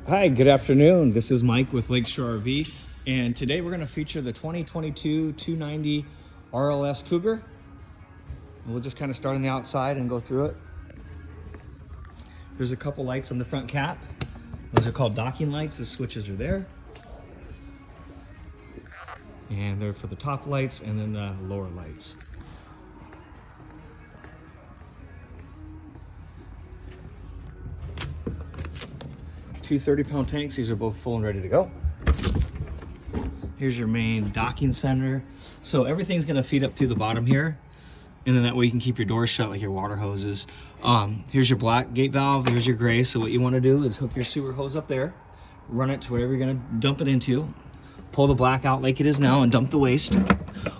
Hi, good afternoon. This is Mike with Lakeshore RV, and today we're going to feature the 2022 290 RLS Cougar. We'll just kind of start on the outside and go through it. There's a couple lights on the front cap. Those are called docking lights. The switches are there. And they're for the top lights and then the lower lights. Two 30-pound tanks. These are both full and ready to go. Here's your main docking center. So everything's going to feed up through the bottom here, and then that way you can keep your doors shut like your water hoses. Here's your black gate valve. Here's your gray. So what you want to do is hook your sewer hose up there, run it to wherever you're going to dump it into, pull the black out like it is now, and dump the waste.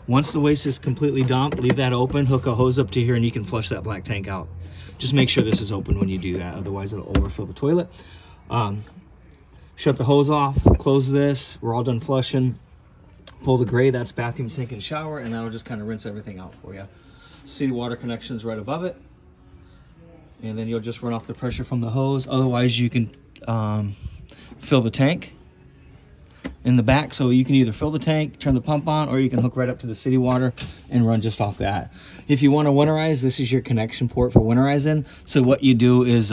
Once the waste is completely dumped, leave that open, hook a hose up to here, and you can flush that black tank out. Just make sure this is open when you do that, otherwise it'll overfill the toilet. Shut the hose off, close this, we're all done flushing. Pull the gray, that's bathroom, sink, and shower, and that'll just kind of rinse everything out for you. City water connection's right above it. And then you'll just run off the pressure from the hose. Otherwise, you can fill the tank in the back. So you can either fill the tank, turn the pump on, or you can hook right up to the city water and run just off that. If you want to winterize, this is your connection port for winterizing. So what you do is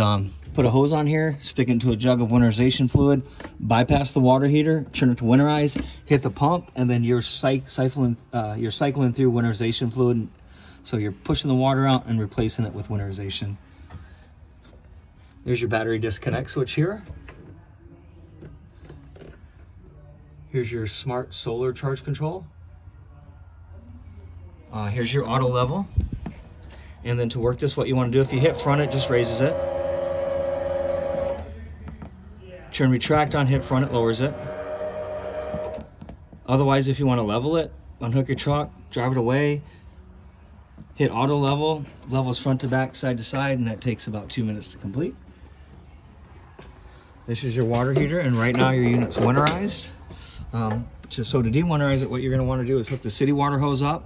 put a hose on here, stick it into a jug of winterization fluid, bypass the water heater, turn it to winterize, hit the pump, and then you're cycling through winterization fluid. So you're pushing the water out and replacing it with winterization. There's your battery disconnect switch here. Here's your smart solar charge control. Here's your auto level. And then to work this, what you want to do, if you hit front, it just raises it. Turn retract on, hit front, it lowers it. Otherwise, if you want to level it, unhook your truck, drive it away, hit auto level, levels front to back, side to side, and that takes about 2 minutes to complete. This is your water heater, and right now your unit's winterized. So to de-winterize it, what you're going to want to do is hook the city water hose up,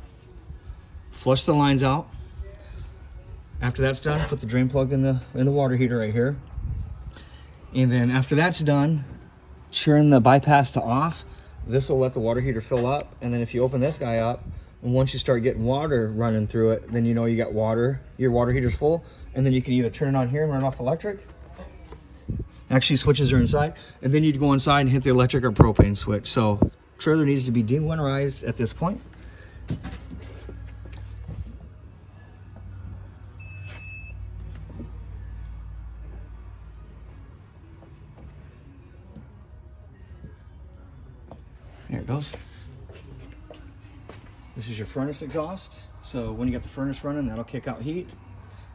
flush the lines out. After that's done, put the drain plug in the water heater right here. And then after that's done, turn the bypass to off. This will let the water heater fill up. And then if you open this guy up, and once you start getting water running through it, then you know you got water, your water heater's full. And then you can either turn it on here and run off electric. Actually, switches are inside. And then you'd go inside and hit the electric or propane switch. So trailer needs to be de-winterized at this point. There it goes. This is your furnace exhaust. So when you got the furnace running, that'll kick out heat.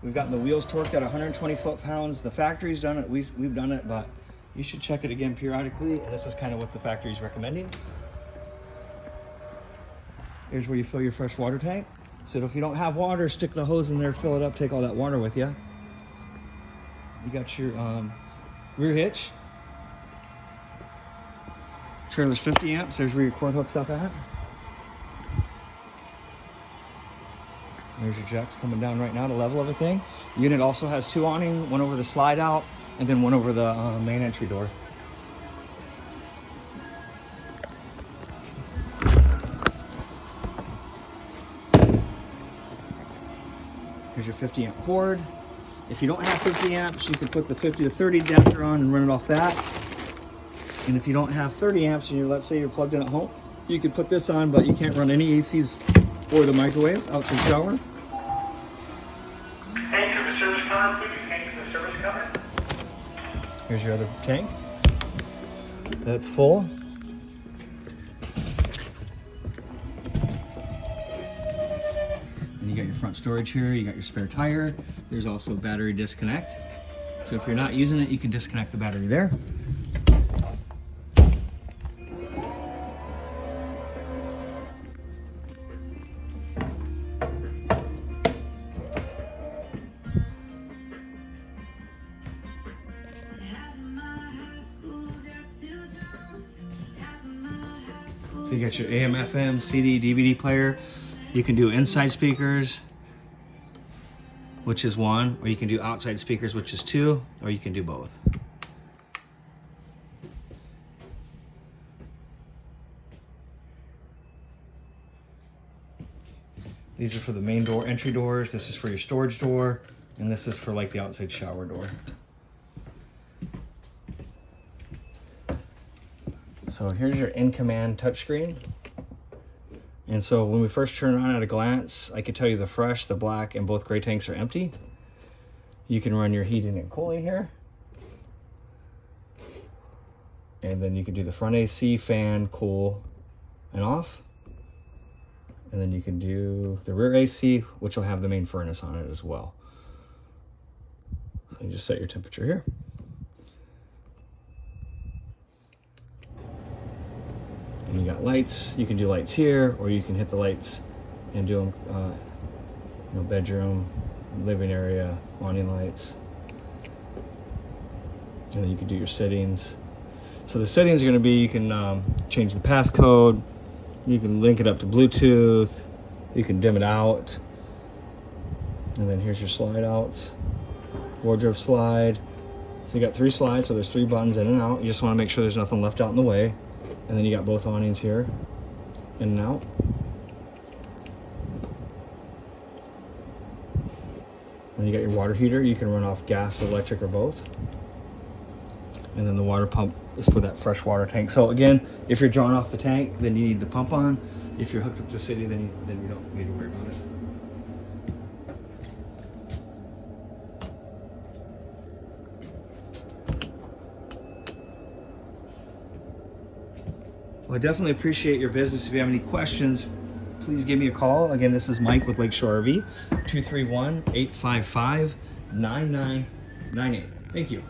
We've gotten the wheels torqued at 120 foot-pounds. The factory's done it, we've done it, but you should check it again periodically. And this is kind of what the factory's recommending. Here's where you fill your fresh water tank. So if you don't have water, stick the hose in there, fill it up, take all that water with you. You got your rear hitch. Trailer's 50 amps. There's where your cord hooks up at. There's your jacks coming down right now to level everything. Unit also has two awning, one over the slide out, and then one over the main entry door. Here's your 50 amp cord. If you don't have 50 amps, you can put the 50 to 30 adapter on and run it off that. And if you don't have 30 amps and let's say you're plugged in at home, you could put this on, but you can't run any ACs or the microwave, outside shower. Tank to the service counter, please. Tank to the service counter. Here's your other tank. That's full. And you got your front storage here, you got your spare tire. There's also battery disconnect. So if you're not using it, you can disconnect the battery there. So you got your AM, FM, CD, DVD player. You can do inside speakers, which is 1, or you can do outside speakers, which is 2, or you can do both. These are for the main door, entry doors. This is for your storage door. And this is for like the outside shower door. So here's your in-command touchscreen. And so when we first turn it on at a glance, I could tell you the fresh, the black, and both gray tanks are empty. You can run your heating and cooling here. And then you can do the front AC, fan, cool, and off. And then you can do the rear AC, which will have the main furnace on it as well. So you just set your temperature here. And you got lights. You can do lights here, or you can hit the lights and do them, bedroom, living area, awning lights. And then you can do your settings. So the settings are going to be, you can change the passcode, you can link it up to Bluetooth, you can dim it out, and then here's your slide outs, wardrobe slide. So you got 3 slides, so there's 3 buttons in and out. You just want to make sure there's nothing left out in the way. And then you got both awnings here, in and out. And you got your water heater. You can run off gas, electric, or both. And then the water pump is for that fresh water tank. So again, if you're drawing off the tank, then you need the pump on. If you're hooked up to the city, then you don't need to worry about it. Well, I definitely appreciate your business. If you have any questions, please give me a call. Again, this is Mike with Lakeshore RV, 231-855-9998. Thank you.